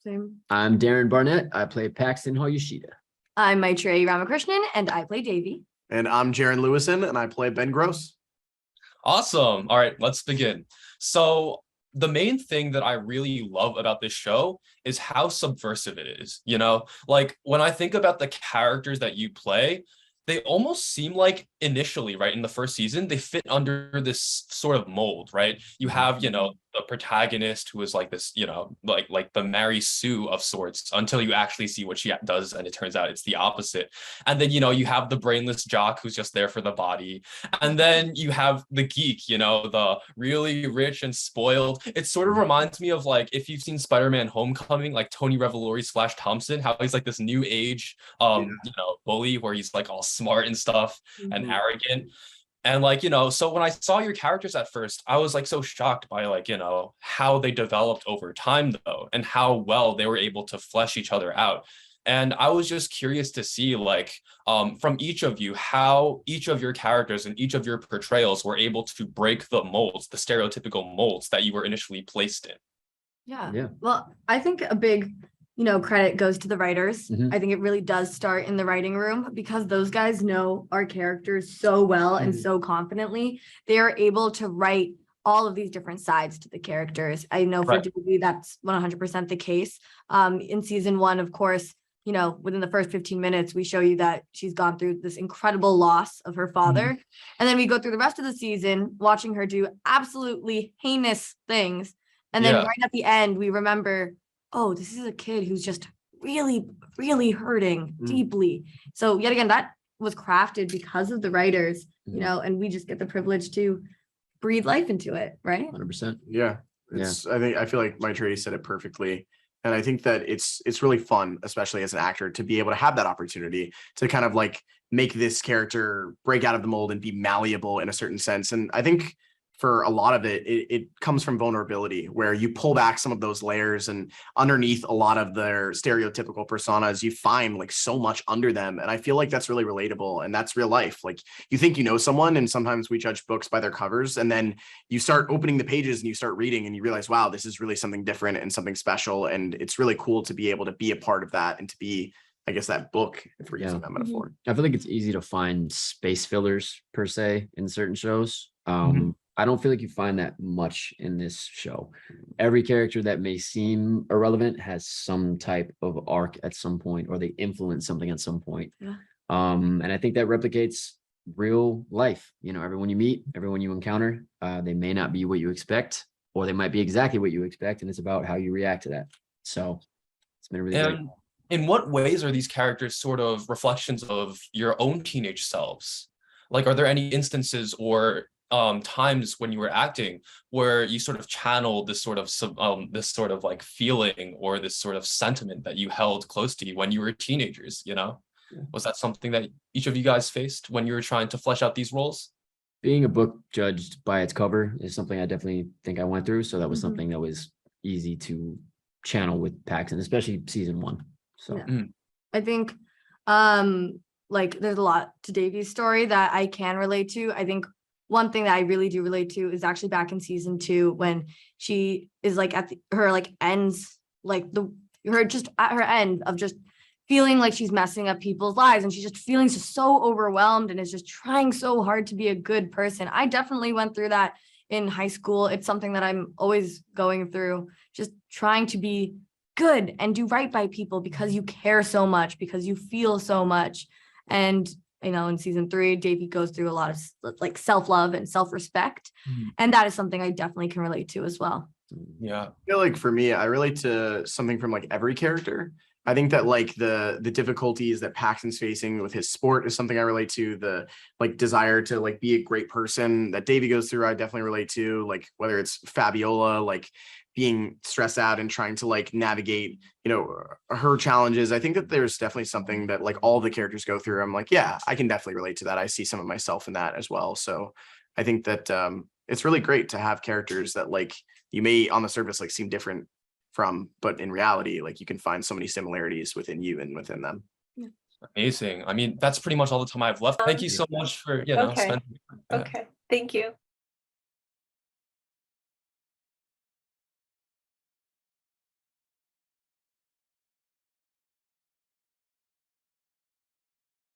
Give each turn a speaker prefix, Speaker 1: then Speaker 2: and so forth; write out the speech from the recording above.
Speaker 1: Same.
Speaker 2: I'm Darren Barnet. I play Paxton Hoyoshida.
Speaker 1: I'm Maitreyi Ramakrishnan, and I play Davy.
Speaker 3: And I'm Jaren Lewison, and I play Ben Gross.
Speaker 4: Awesome. All right, let's begin. So the main thing that I really love about this show is how subversive it is. You know, like when I think about the characters that you play, they almost seem like initially, right, in the first season, they fit under this sort of mold, right? You have, you know, the protagonist who is like this, you know, like the Mary Sue of sorts until you actually see what she does, and it turns out it's the opposite. And then, you know, you have the brainless jock who's just there for the body. And then you have the geek, you know, the really rich and spoiled. It sort of reminds me of, like, if you've seen Spider-Man Homecoming, like Tony Revolori's Flash Thompson, how he's like this new age, you know, bully where he's like all smart and stuff and arrogant. And like, you know, so when I saw your characters at first, I was like so shocked by, like, you know, how they developed over time though, and how well they were able to flesh each other out. And I was just curious to see, like, from each of you, how each of your characters and each of your portrayals were able to break the molds, the stereotypical molds that you were initially placed in.
Speaker 1: Yeah. Well, I think a big, credit goes to the writers. I think it really does start in the writing room, because those guys know our characters so well and so confidently. They are able to write all of these different sides to the characters. I know for Davy, that's 100% the case. In season 1, of course, within the first 15 minutes, we show you that she's gone through this incredible loss of her father. And then we go through the rest of the season watching her do absolutely heinous things. And then right at the end, we remember, oh, this is a kid who's just really, really hurting deeply. So yet again, that was crafted because of the writers, and we just get the privilege to breathe life into it, right?
Speaker 2: 100%.
Speaker 3: Yeah. I feel like Maitreyi said it perfectly. And I think that it's really fun, especially as an actor, to be able to have that opportunity to kind of like make this character break out of the mold and be malleable in a certain sense. And I think for a lot of it comes from vulnerability, where you pull back some of those layers, and underneath a lot of their stereotypical personas, you find like so much under them. And I feel like that's really relatable, and that's real life. Like, you think you know someone, and sometimes we judge books by their covers, and then you start opening the pages and you start reading and you realize, wow, this is really something different and something special. And it's really cool to be able to be a part of that, and to be, I guess, that book, if we're using that metaphor.
Speaker 2: I feel like it's easy to find space fillers per se in certain shows. I don't feel like you find that much in this show. Every character that may seem irrelevant has some type of arc at some point, or they influence something at some point. And I think that replicates real life. Everyone you meet, everyone you encounter, they may not be what you expect, or they might be exactly what you expect. And it's about how you react to that. So it's been really great.
Speaker 4: In what ways are these characters sort of reflections of your own teenage selves? Like, are there any instances or times when you were acting where you sort of channeled this sort of like feeling, or this sort of sentiment that you held close to you when you were teenagers? Was that something that each of you guys faced when you were trying to flesh out these roles?
Speaker 2: Being a book judged by its cover is something I definitely think I went through. So that was something that was easy to channel with Paxton, especially season 1. So
Speaker 1: I think like there's a lot to Davy's story that I can relate to. I think one thing that I really do relate to is actually back in season 2, when she is like at her ends, like just at her end of just feeling like she's messing up people's lives, and she's just feeling so overwhelmed and is just trying so hard to be a good person. I definitely went through that in high school. It's something that I'm always going through, just trying to be good and do right by people because you care so much, because you feel so much. And in season 3, Davy goes through a lot of like self-love and self-respect. And that is something I definitely can relate to as well.
Speaker 3: Yeah. I feel like for me, I relate to something from like every character. I think that like the difficulties that Paxton's facing with his sport is something I relate to. The like desire to like be a great person that Davy goes through, I definitely relate to. Like whether it's Fabiola, like being stressed out and trying to like navigate, her challenges. I think that there's definitely something that like all the characters go through. I'm like, yeah, I can definitely relate to that. I see some of myself in that as well. So I think that it's really great to have characters that like you may on the surface like seem different from, but in reality, like you can find so many similarities within you and within them.
Speaker 4: Amazing. I mean, that's pretty much all the time I have left. Thank you so much for, spending.
Speaker 5: Okay. Thank you.